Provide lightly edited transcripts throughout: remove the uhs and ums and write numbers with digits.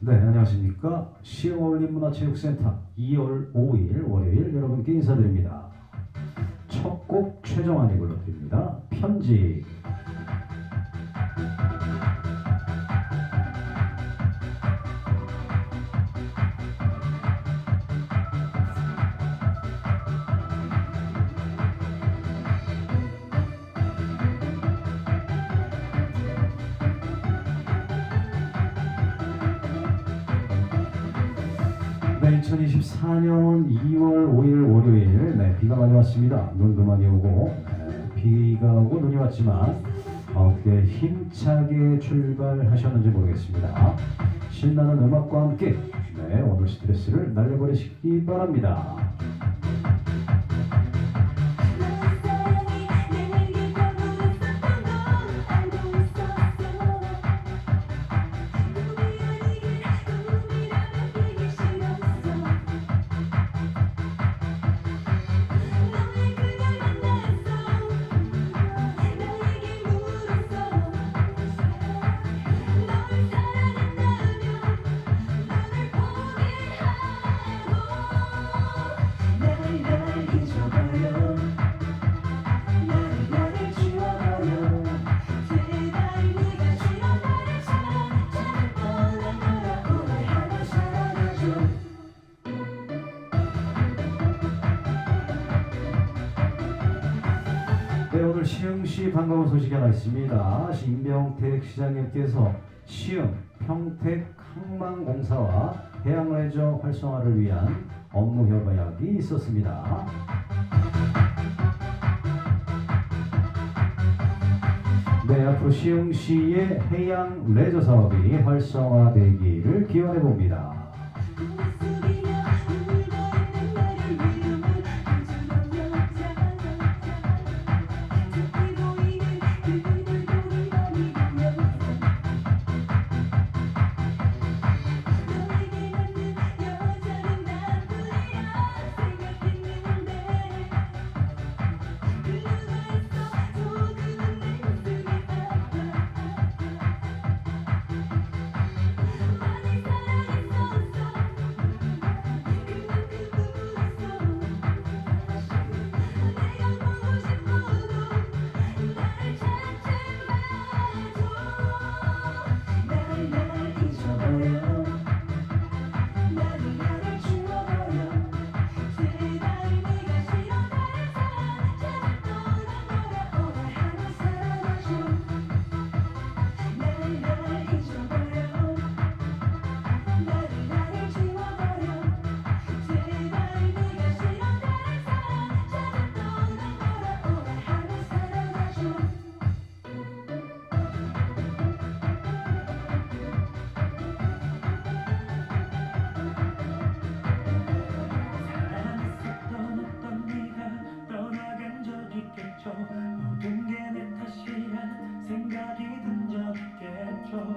네, 안녕하십니까. 시흥어울림문화체육센터 2월 5일 월요일 여러분께 인사드립니다. 첫 곡 최정환이 불러드립니다. 편지. 네, 2024년 2월 5일 월요일 비가 많이 왔습니다. 눈도 많이 오고 비가 오고 눈이 왔지만 어떻게 힘차게 출발하셨는지 모르겠습니다. 신나는 음악과 함께 오늘 스트레스를 날려버리시기 바랍니다. 네, 오늘 시흥시 반가운 소식이 하나 있습니다. 임병택 시장님께서 시흥, 평택 항만공사와 해양레저 활성화를 위한 업무 협약이 있었습니다. 네, 앞으로 시흥시의 해양 레저 사업이 활성화되기를 기원해 봅니다. 모든 게 내 탓이란 생각이 든 적 있겠죠.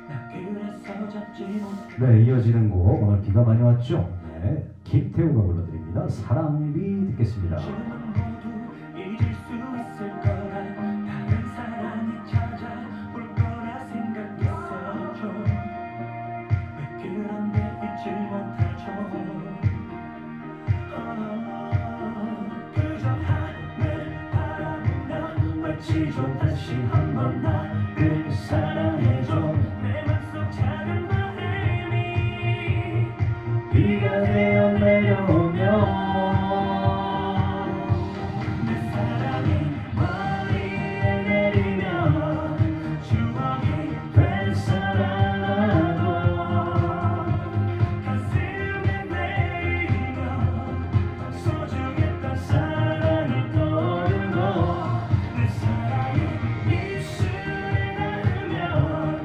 나 그래서 잡지 못해. 네, 이어지는 곡 오늘 비가 많이 왔죠. 네, 김태우가 불러드립니다. 사랑비 듣겠습니다. 모두 잊을 수 있을 거라 다른 사랑이 찾아올 거라 생각했었죠. 왜 그런데 잊질 못하죠. 그저 하늘 바라보며 외치죠. 다시 한번 나를 사랑해줘. 내 맘속 작은 바람이 비가 되어 내려오며 내 사랑이 머리에 내리며 추억이 되살아나도 가슴에 내리며 소중했던 사랑을 떠올리고 내 사랑이 입술에 닿으며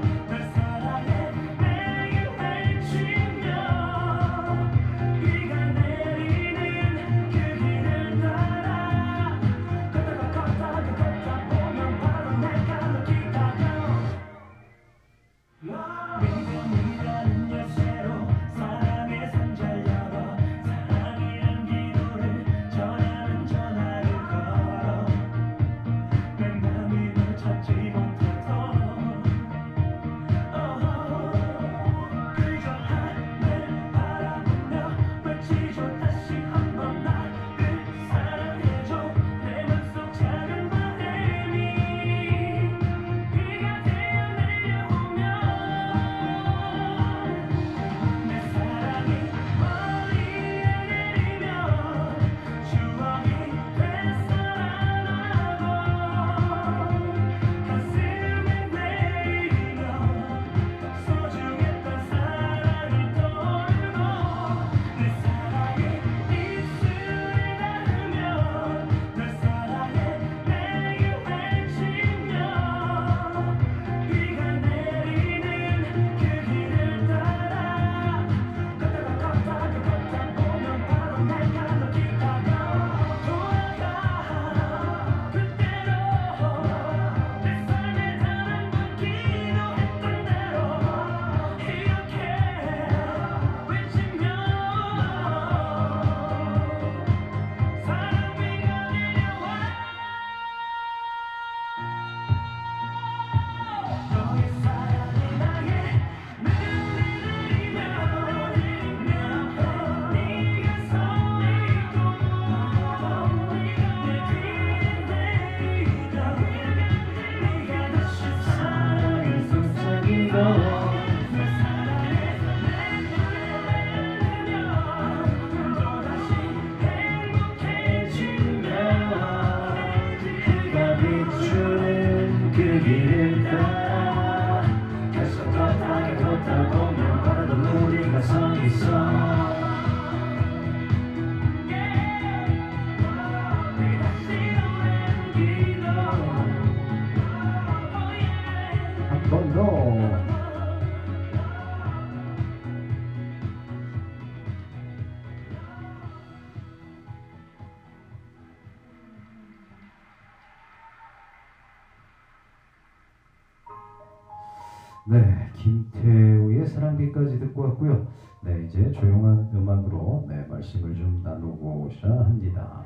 네, 김태우의 사랑비까지 듣고 왔고요. 네, 이제 조용한 음악으로 네, 말씀을 좀 나누고자 합니다.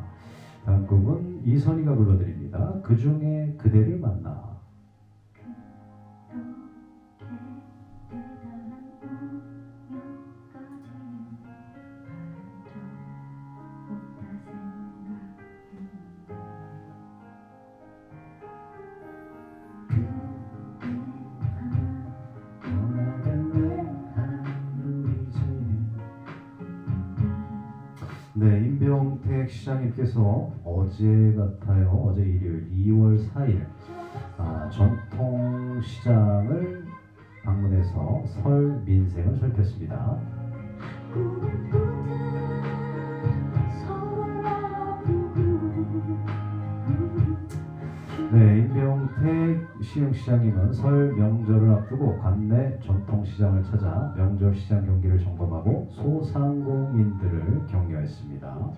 다음 곡은 이선희가 불러드립니다. 그 중에 그대를 만나. 네, 임병택 시장님께서 어제 같아요. 어제 일요일 2월 4일 전통시장을 방문해서 설 민생을 살폈습니다. 네, 임병택 시흥시장님은 설 명절을 앞두고 관내 전통시장을 찾아 명절 시장 경기를 점검하고 소상공인들을 격려했습니다.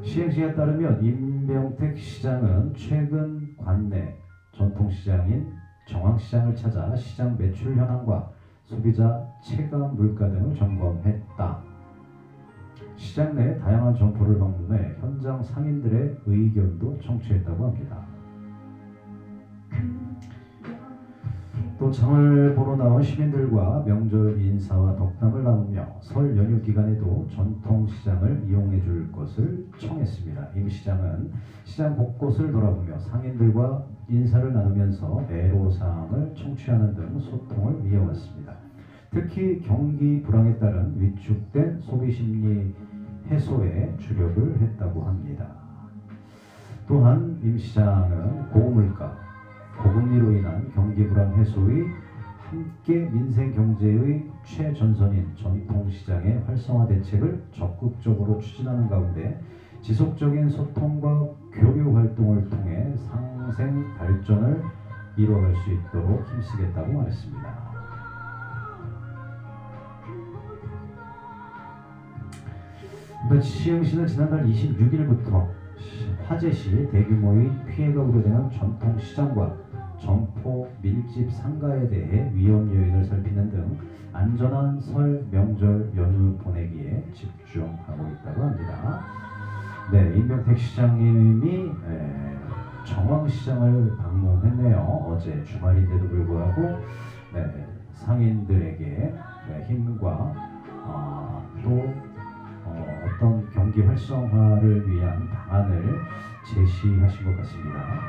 시흥시에 따르면 임병택 시장은 최근 관내 전통시장인 정왕시장을 찾아 시장 매출 현황과 소비자 체감 물가 등을 점검했다. 시장 내 다양한 점포를 방문해 현장 상인들의 의견도 청취했다고 합니다. 또 장을 보러 나온 시민들과 명절 인사와 덕담을 나누며 설 연휴 기간에도 전통시장을 이용해 줄 것을 청했습니다. 임 시장은 시장 곳곳을 돌아보며 상인들과 인사를 나누면서 애로사항을 청취하는 등 소통을 이어갔습니다. 특히 경기 불황에 따른 위축된 소비심리 해소에 주력을 했다고 합니다. 또한 임 시장은 고물가, 고금리로 인한 경기 불황 해소의 함께 민생 경제의 최전선인 전통시장의 활성화 대책을 적극적으로 추진하는 가운데 지속적인 소통과 교류 활동을 통해 상생 발전을 이뤄갈 수 있도록 힘쓰겠다고 말했습니다. 시흥시는 지난달 26일부터 화재시 대규모의 피해가 우려되는 전통시장과 점포 밀집 상가에 대해 위험 요인을 살피는 등 안전한 설 명절 연휴 보내기에 집중하고 있다고 합니다. 네, 임병택 시장님이 정왕시장을 방문했네요. 어제 주말인데도 불구하고 상인들에게 힘과 또 어떤 경기 활성화를 위한 방안을 제시하신 것 같습니다.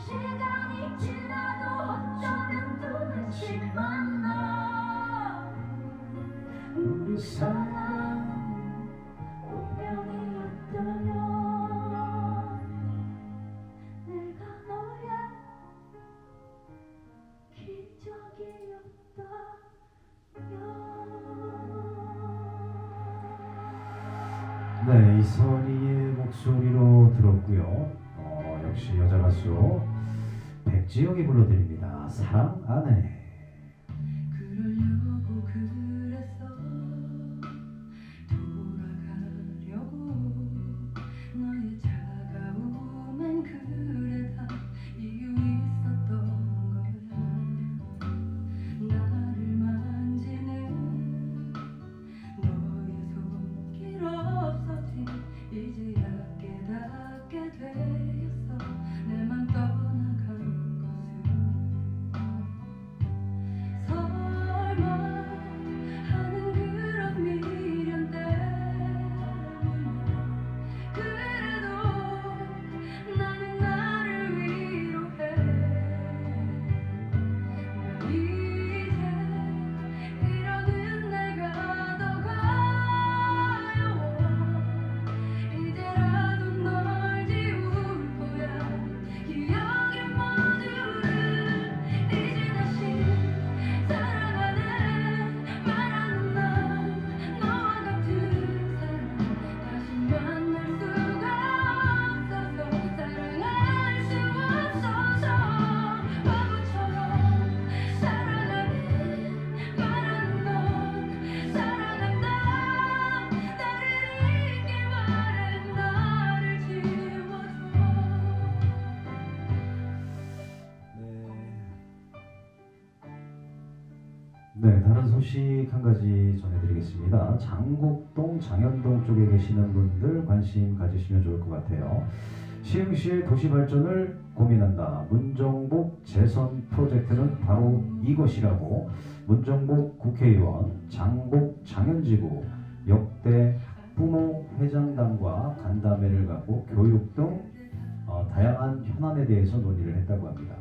시간이 지나도 어쩌면 또 다시 만나 우리 사랑 운명이었다면 내가 너의 기적이었다면 네, 이선희의 목소리로 들었고요. 역시 여자 가수 백지영이 불러드립니다. 사랑 안 해. 그러려고 그랬어 돌아가려고 너의 차가움엔 그래 다 이유 있었던 거야 나를 만지는 너의 손길 없었지 이제야 깨닫게 되었어 내 맘 떠나간 것을 설마 네, 다른 소식 한 가지 전해드리겠습니다. 장곡동, 장현동 쪽에 계시는 분들 관심 가지시면 좋을 것 같아요. 시흥시의 도시 발전을 고민한다. 문정복 재선 프로젝트는 바로 이것이라고 문정복 국회의원, 장곡 장현지구 역대 학부모 회장단과 간담회를 갖고 교육 등 다양한 현안에 대해서 논의를 했다고 합니다.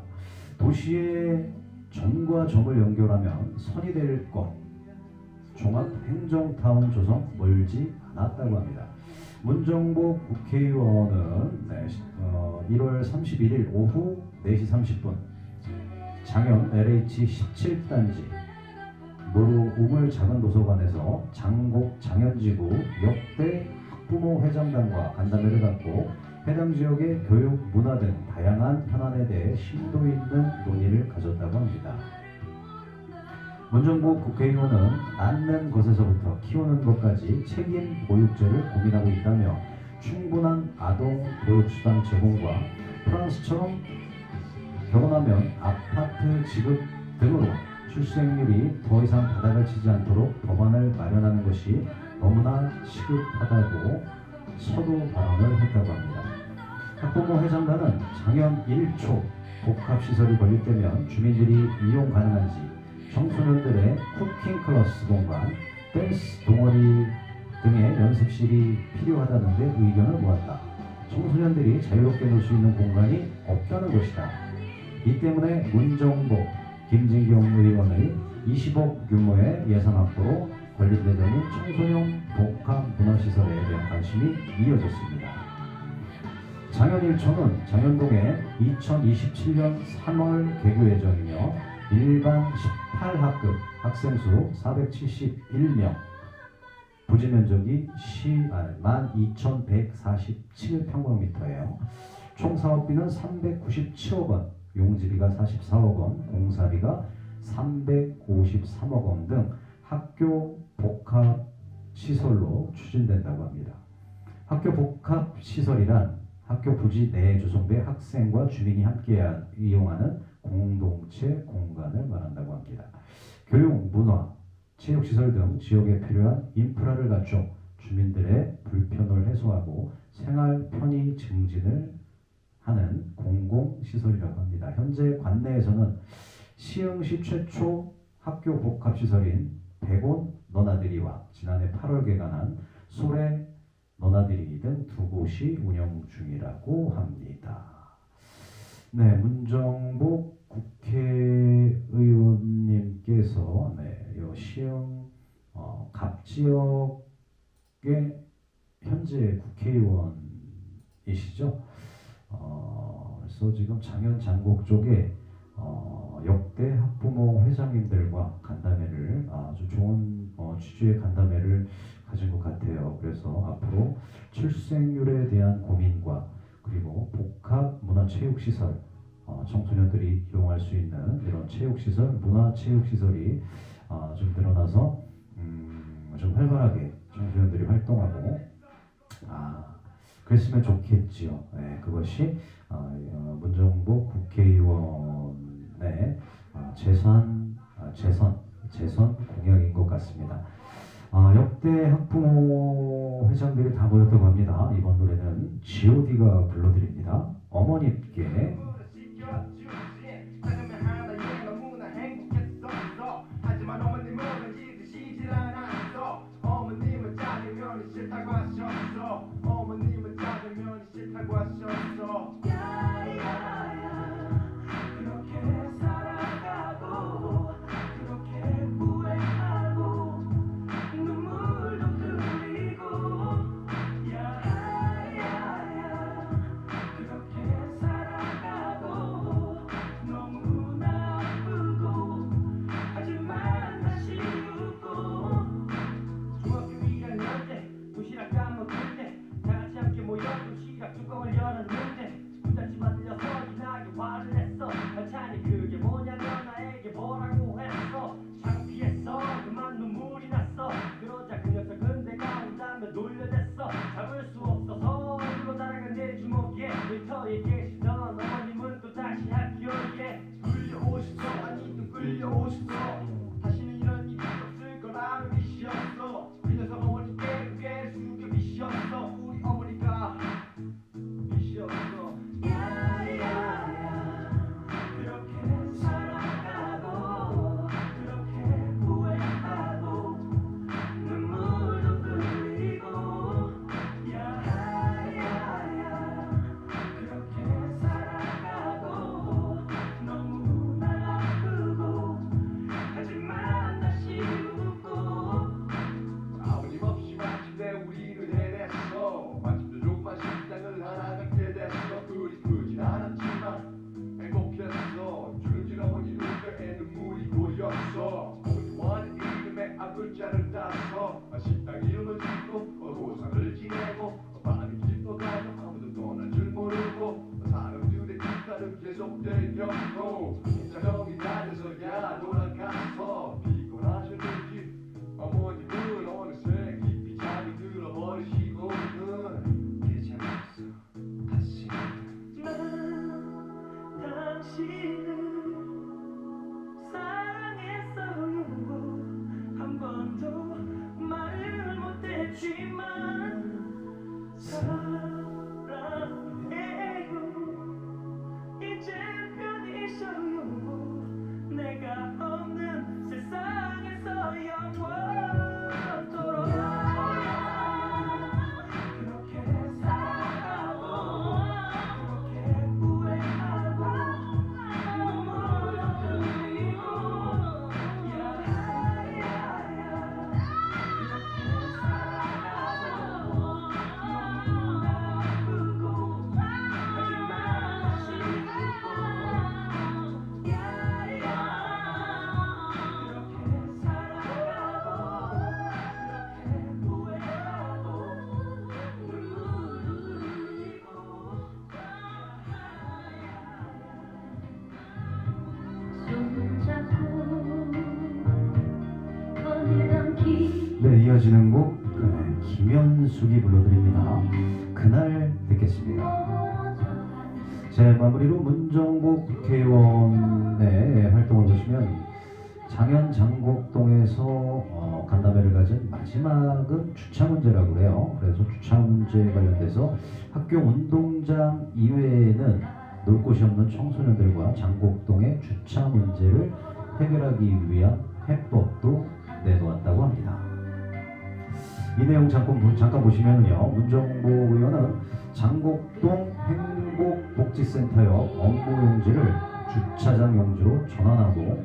도시의 점과 점을 연결하면 선이 될 것, 종합행정타운 조성 멀지 않았다고 합니다. 문정복 국회의원은 1월 31일 오후 4시 30분 장현 LH 17단지 노루 우물 작은 도서관에서 장곡 장현지구 역대 학부모 회장단과 간담회를 갖고 해당 지역의 교육, 문화 등 다양한 현안에 대해 심도 있는 논의를 가졌다고 합니다. 문정복 국회의원은 낳는 것에서부터 키우는 것까지 책임 보육제를 고민하고 있다며 충분한 아동 보육수당 제공과 프랑스처럼 결혼하면 아파트 지급 등으로 출생률이 더 이상 바닥을 치지 않도록 법안을 마련하는 것이 너무나 시급하다고 서두 발언을 했다고 합니다. 학부모 회장단은 장현 1초 복합시설이 건립되면 주민들이 이용 가능한지, 청소년들의 쿠킹 클래스 공간, 댄스 동아리 등의 연습실이 필요하다는 데 의견을 모았다. 청소년들이 자유롭게 놀 수 있는 공간이 없다는 것이다. 이 때문에 문정복, 김진경 의원의 20억 규모의 예산 확보로 건립되는 청소년 복합 문화시설에 대한 관심이 이어졌습니다. 장현 1초는 장현동에 2027년 3월 개교 예정이며 일반 18학급 학생 수 471명, 부지 면적이 12,147평방미터예요. 총 사업비는 397억 원, 용지비가 44억 원, 공사비가 353억 원 등 학교 복합 시설로 추진된다고 합니다. 학교 복합 시설이란 학교 부지 내에 조성돼 학생과 주민이 함께 이용하는 공동체 공간을 말한다고 합니다. 교육, 문화, 체육시설 등 지역에 필요한 인프라를 갖춰 주민들의 불편을 해소하고 생활 편의 증진을 하는 공공시설이라고 합니다. 현재 관내에서는 시흥시 최초 학교 복합시설인 백온 너나들이와 지난해 8월 개관한 소래 너나들이 등 두 곳이 운영 중이라고 합니다. 네, 문정복 국회의원님께서 요 시흥 갑지역의 현재 국회의원이시죠. 그래서 지금 장현 장곡 쪽에 역대 학부모 회장님들과 간담회를 아주 좋은 취지의 간담회를 가진 것 같아요. 그래서 앞으로 출생률에 대한 고민과 그리고 복합 문화체육시설, 청소년들이 이용할 수 있는 이런 체육시설, 문화체육시설이 좀 늘어나서 좀 활발하게 청소년들이 활동하고 그랬으면 좋겠지요. 네, 그것이 문정복 국회의원의 재선 공약인 것 같습니다. 역대 학부모 회장들이 다 모였다고 합니다. 이번 노래는 G.O.D가 불러드립니다. 어머님께. 계속되었고 자정이 낮에서야 돌아가서 피곤하셨는지 어머님은 어느새 깊이 잠이 들어버리시고는 괜찮았어 다시 난 당신을 사랑했어요. 한 번도 말을 못했지만 사랑해요. 이제 편히 쉬어요. 내가 없는 세상에서 영원토록 그렇게 사랑하고 그렇게 후회하고 눈물도 흘리고 야야야 이렇게 사랑하고 너무 아프고 하지만 아쉽고 야야 그렇게 사랑하고 그렇게 후회하고 눈물도 흘리고 손잡고 거닐던 길 네, 이어지는 곡 김현숙이 불러드립니다. 그날 듣겠습니다. 제 마무리로 문정복 국회의원의 활동을 보시면 장현 장곡동에서 간담회를 가진 마지막은 주차 문제라고 그래요. 그래서 주차 문제에 관련돼서 학교 운동장 이외에는 놀 곳이 없는 청소년들과 장곡동의 주차 문제를 해결하기 위한 해법도 내놓았다고 합니다. 이 내용 잠깐 보시면요, 문정복 의원은 장곡동 행복복지센터 옆 업무 용지를 주차장 용지로 전환하고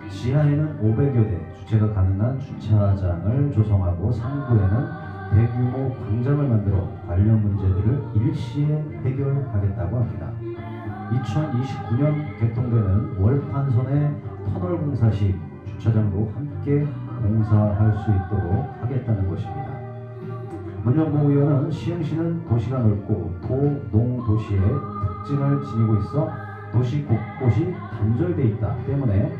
지하에는 500여 대 주차가 가능한 주차장을 조성하고 상부에는 대규모 광장을 만들어 관련 문제들을 일시에 해결하겠다고 합니다. 2029년 개통되는 월판선의 터널 공사 시 주차장도 함께 공사할 수 있도록 하겠다는 것입니다. 문정복 의원은 시흥시는 도시가 넓고 도농도시의 특징을 지니고 있어 도시 곳곳이 단절돼 있다 때문에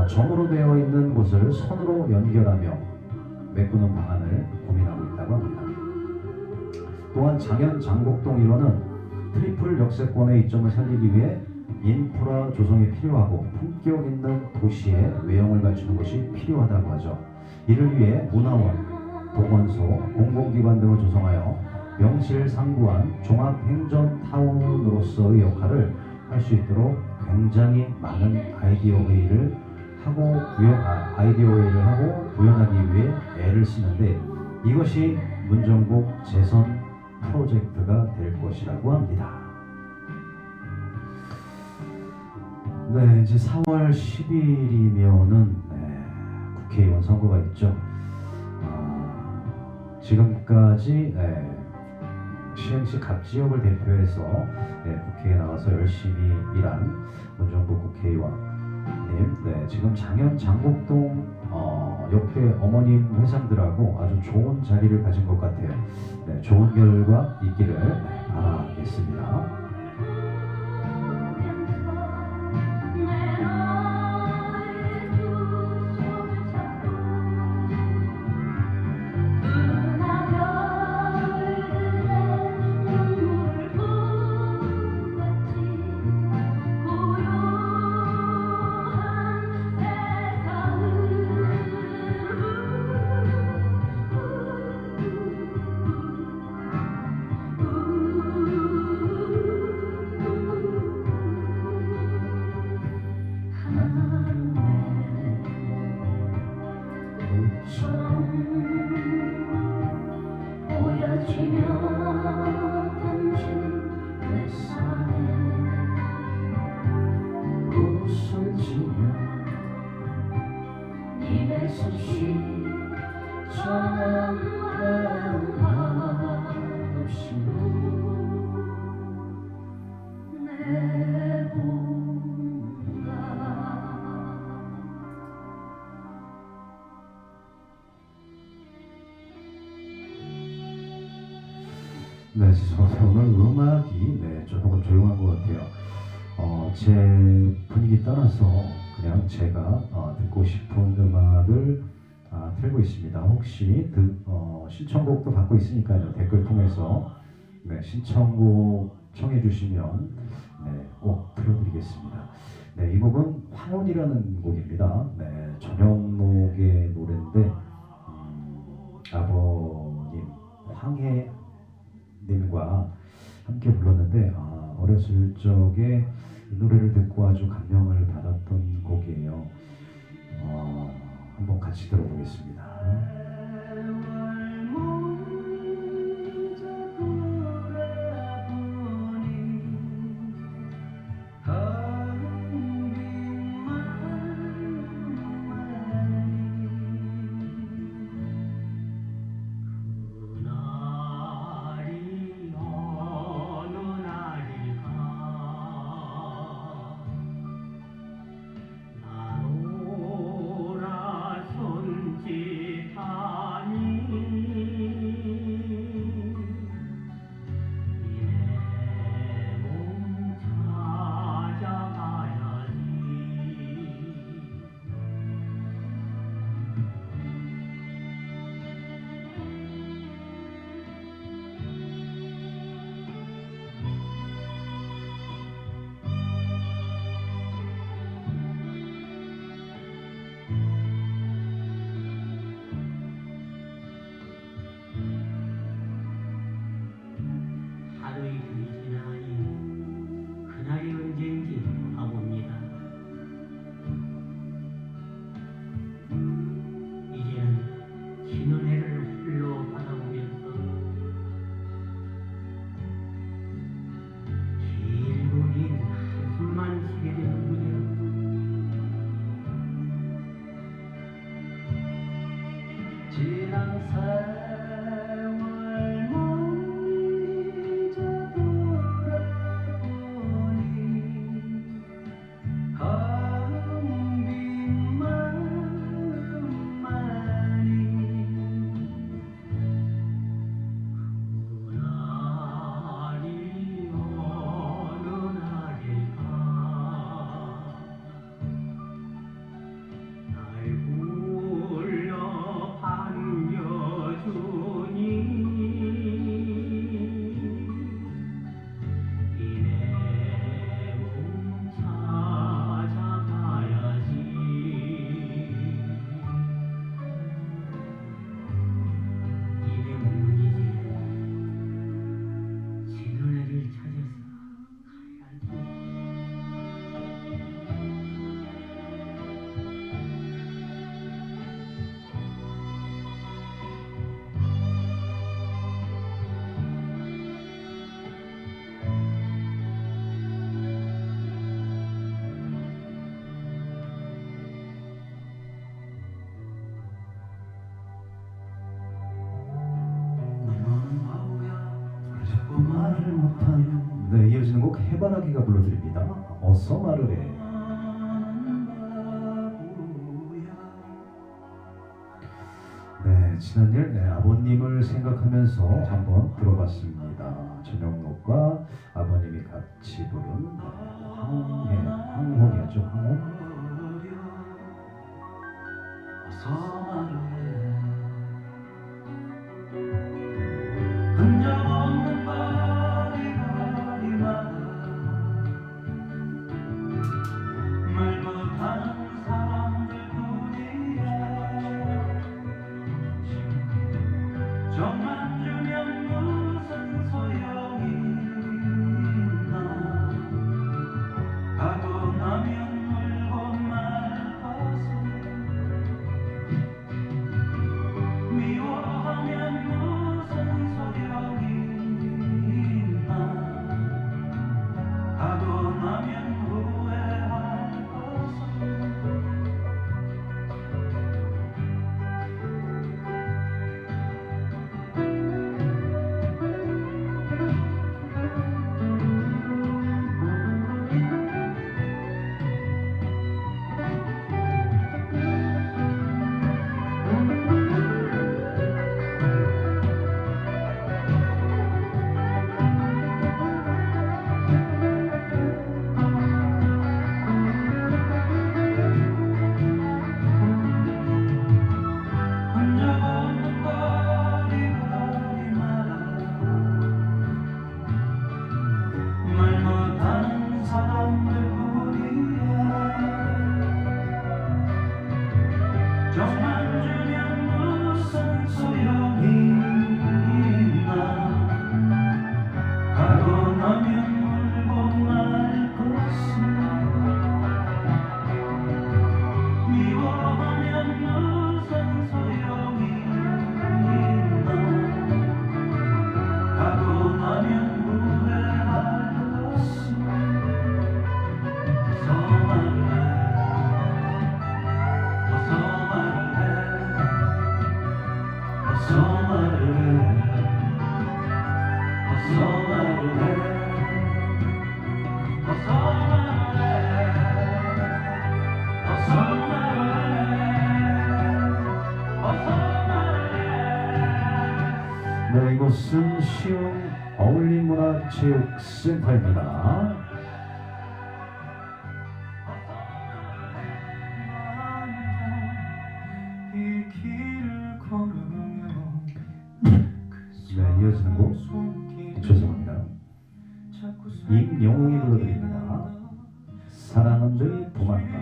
점으로 되어 있는 곳을 선으로 연결하며 메꾸는 방안을 고민하고 있다고 합니다. 또한 장현 장곡동 일원은 트리플 역세권의 이점을 살리기 위해 인프라 조성이 필요하고 품격 있는 도시의 외형을 갖추는 것이 필요하다고 하죠. 이를 위해 문화원, 보건소, 공공기관 등을 조성하여 명실상부한 종합행정타운으로서의 역할을 할 수 있도록 굉장히 많은 아이디어 회의를 하고 구현하기 위해 애를 쓰는데 이것이 문정복 재선 프로젝트가 될 것이라고 합니다. 네, 이제 4월 10일이면은 국회의원 선거가 있죠. 지금까지 시흥시 각 지역을 대표해서 국회에 나와서 열심히 일한 문정복 국회의원님, 지금 장현 장곡동 옆에 어머님 회장들하고 아주 좋은 자리를 가진 것 같아요. 좋은 결과 있기를 바라겠습니다. 네, 오늘 음악이 조금 조용한 것 같아요. 제 분위기 따라서 그냥 제가 듣고 싶은 음악을 틀고 있습니다. 혹시 신청곡도 받고 있으니까요. 댓글 통해서 네, 신청곡 청해 주시면 네, 꼭 틀어드리겠습니다. 네, 이 곡은 황혼이라는 곡입니다. 네, 전영록의 노래인데 아버님 황해님과 함께 불렀는데 어렸을 적에 이 노래를 듣고 아주 감명을 받았던 곡이에요. 한번 같이 들어보겠습니다. 하루이 둘이 지나니 그날이 언제인지 돌아봅니다. 이제는 지는 해를 홀로 바라보면서 길고 긴 한숨만 쉬게 되는군요. 지난 세월 멀리 돌아보니 텅 빈 마음만이 그날이 어느 날일까 날 불러 반겨주니 이 내 몸 찾아가야지. 이 내 몸이지 지는 애를 찾아서 가야지. 너는 바보야 왜 자꾸 말을 못하냐 네, 이어지는 곡 해바라기가 불러드립니다. 어서 말을 해. 나는 바보야 네, 지난 일 아버님을 생각하면서 한번 들어봤습니다. 전영록과 아버님이 같이 부른 황혼이었죠. 황혼. 어서 말을 해 흔적 없는 바리바리마다 말 못하는 사람들 뿐이야 정만 주면 무슨 소용이 있나 가고 나면 울고 말 것을 미워하면 무슨 소용이 시흥 어울림문화체육센터입니다. 이 길을 걸으며 네, 이어지는 곡 죄송합니다. 임영웅이 불러드립니다. 사랑은 늘 도망가.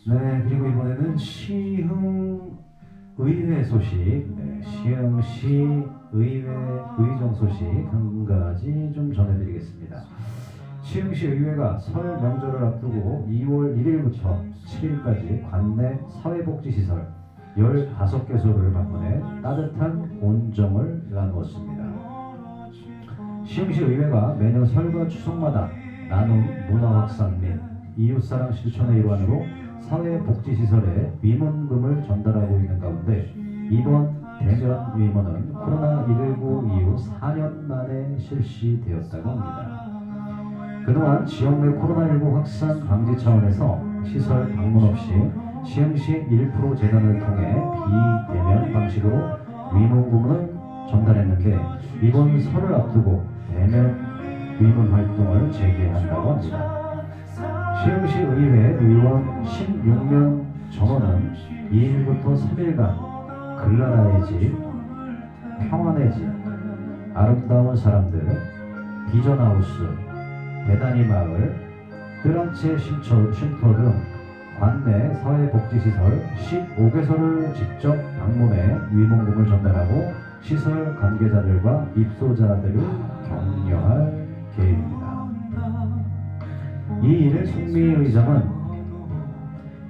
네, 그리고 이번에는 시흥 의회 소식, 네, 시흥시 의회 의정 소식 한 가지 좀 전해드리겠습니다. 시흥시 의회가 설 명절을 앞두고 2월 1일부터 7일까지 관내 사회복지시설 15개소를 방문해 따뜻한 온정을 나누었습니다. 시흥시 의회가 매년 설과 추석마다 나눔 문화 확산 및 이웃사랑 실천의 일환으로 사회복지시설에 위문금을 전달하고 있는 가운데 이번 대면 위문은 코로나19 이후 4년 만에 실시되었다고 합니다. 그동안 지역 내 코로나19 확산 방지 차원에서 시설 방문 없이 시흥시 1% 재단을 통해 비대면 방식으로 위문금을 전달했는데 이번 설을 앞두고 대면 위문 활동을 재개한다고 합니다. 시흥시 의회 의원 16명 전원은 2일부터 3일간 글라라의 집, 평안의 집, 아름다운 사람들, 비전하우스, 배단이 마을, 뜰한채 쉼터 등 관내 사회복지시설 15개소를 직접 방문해 위문금을 전달하고 시설 관계자들과 입소자들을 격려할 계획입니다. 이 일을 송미 의장은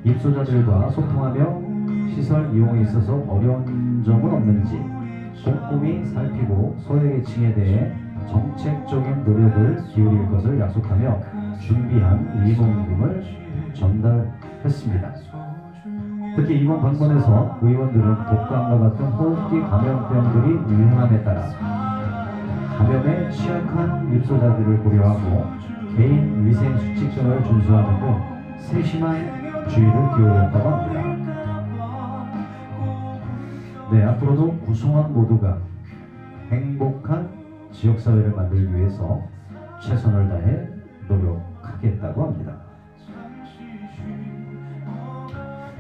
입소자들과 소통하며 시설 이용에 있어서 어려운 점은 없는지 꼼꼼히 살피고 소외계층에 대해 정책적인 노력을 기울일 것을 약속하며 준비한 위문금을 전달했습니다. 특히 이번 방문에서 의원들은 독감과 같은 호흡기 감염병들이 유행함에 따라 감염에 취약한 입소자들을 고려하고 개인 위생 수칙성을 준수하는 등 세심한 주의를 기울였다고 합니다. 네, 앞으로도 구성원 모두가 행복한 지역사회를 만들기 위해서 최선을 다해 노력하겠다고 합니다.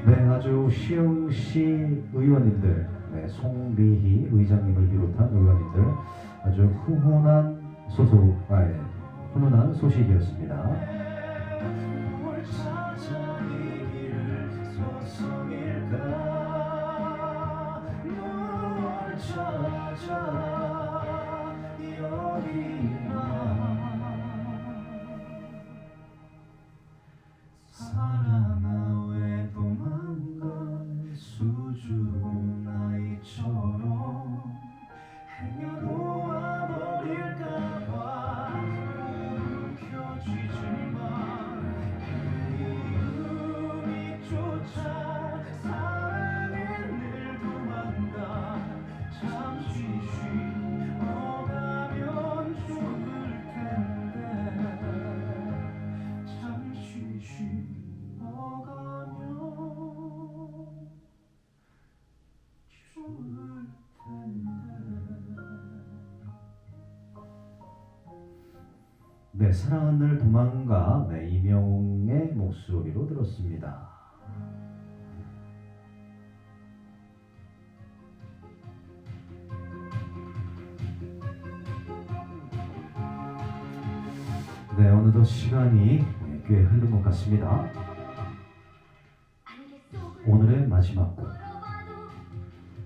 네, 아주 시흥시 의원님들, 네, 송미희 의장님을 비롯한 의원님들 아주 훈훈한 소식이었습니다. 사랑아 왜 도망가 수줍은 아이처럼 행여놓아버릴까봐 움켜쥐지만 그리움이 쫓아 사랑은 늘 도망가 잠시 쉬어가면 죽을 텐데 잠시 쉬어가면 죽을 텐데. 네, 사랑은 늘 도망가, 네, 이명웅의 목소리로 들었습니다. 네, 어느덧 시간이 꽤 흐른 것 같습니다. 오늘의 마지막 곡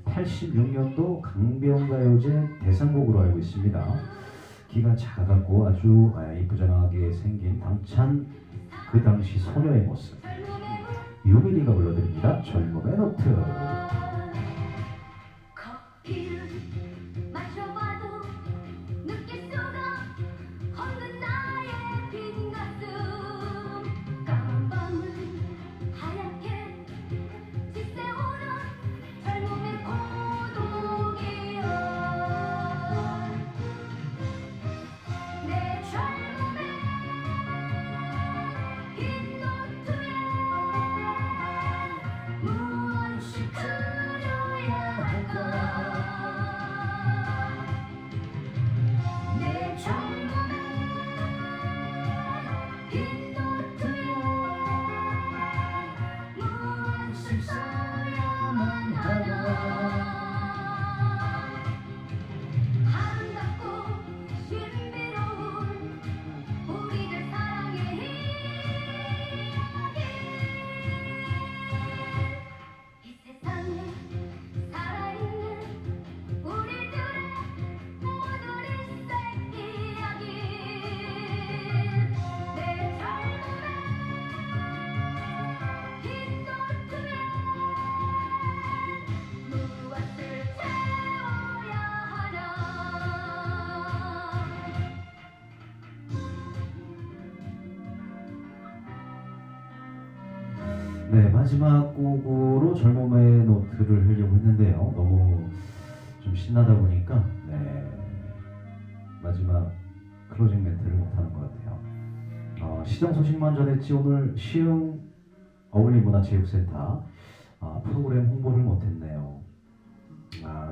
86년도 강변가요제 대상곡으로 알고 있습니다. 키가 작아갖고 아주 이쁘장하게 생긴 당찬 그 당시 소녀의 모습 유미리가 불러드립니다. 젊음의 노트. 커피를 마셔봐도 느낄 수가 없는 나의 빈 가슴 까만 밤을 하얗게 지새우는 젊음의 고독이여 내 젊음의 흰 노트에 무언씩 네, 마지막 곡으로 젊음의 노트를 하려고 했는데요. 너무 좀 신나다 보니까 마지막 클로징 멘트를 못하는 것 같아요. 시정 소식만 전했지 오늘 시흥 어울림문화체육센터 프로그램 홍보를 못했네요.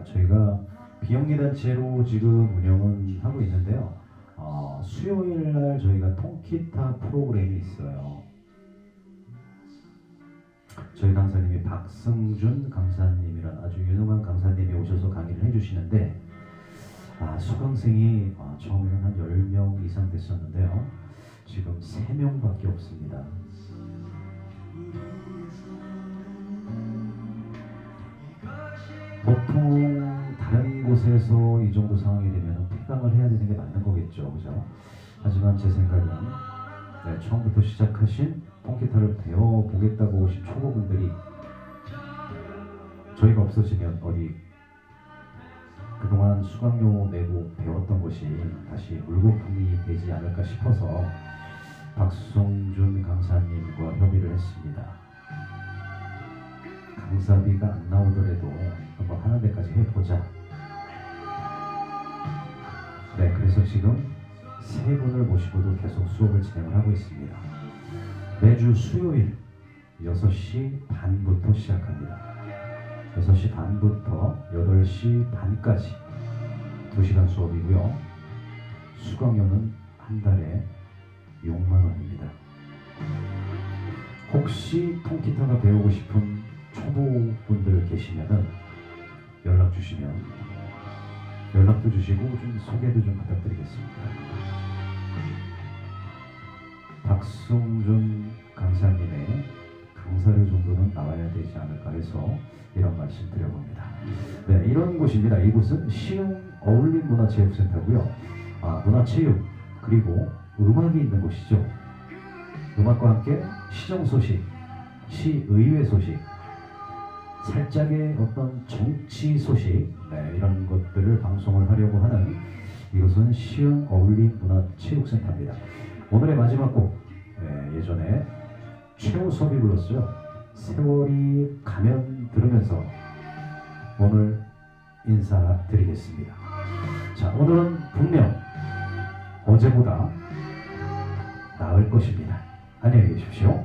저희가 비영리단체로 지금 운영은 하고 있는데요. 수요일 날 저희가 통기타 프로그램이 있어요. 저희 강사님이 박승준 강사님이란 아주 유능한 강사님이 오셔서 강의를 해주시는데 수강생이 처음에는 한 10명 이상 됐었는데요. 지금 3명밖에 없습니다. 보통 다른 곳에서 이 정도 상황이 되면 폐강을 해야 되는 게 맞는 거겠죠, 그죠? 하지만 제 생각은 처음부터 시작하신 통기타를 배워보겠다고 오신 초보분들이 저희가 없어지면 어디 그동안 수강료 내고 배웠던 것이 다시 물거품이 되지 않을까 싶어서 박성준 강사님과 협의를 했습니다. 강사비가 안 나오더라도 한번 하는 데까지 해보자. 네, 그래서 지금 3분을 모시고도 계속 수업을 진행을 하고 있습니다. 매주 수요일 6시 반부터 시작합니다. 6시 반부터 8시 반까지 2시간 수업이고요. 수강료는 한 달에 6만 원입니다. 혹시 통기타가 배우고 싶은 초보분들 계시면은 연락 주시면 연락도 주시고 좀 소개도 좀 부탁드리겠습니다. 박승준 강사님의 강사료 정도는 나와야 되지 않을까 해서 이런 말씀 드려봅니다. 네, 이런 곳입니다. 이곳은 시흥 어울림문화체육센터고요. 문화체육 그리고 음악이 있는 곳이죠. 음악과 함께 시정 소식, 시의회 소식, 살짝의 어떤 정치 소식 이런 것들을 방송을 하려고 하는 이곳은 시흥 어울림문화체육센터입니다. 오늘의 마지막 곡 예전에 최우섭이 불렀어요. 세월이 가면 들으면서 오늘 인사드리겠습니다. 자, 오늘은 분명 어제보다 나을 것입니다. 안녕히 계십시오.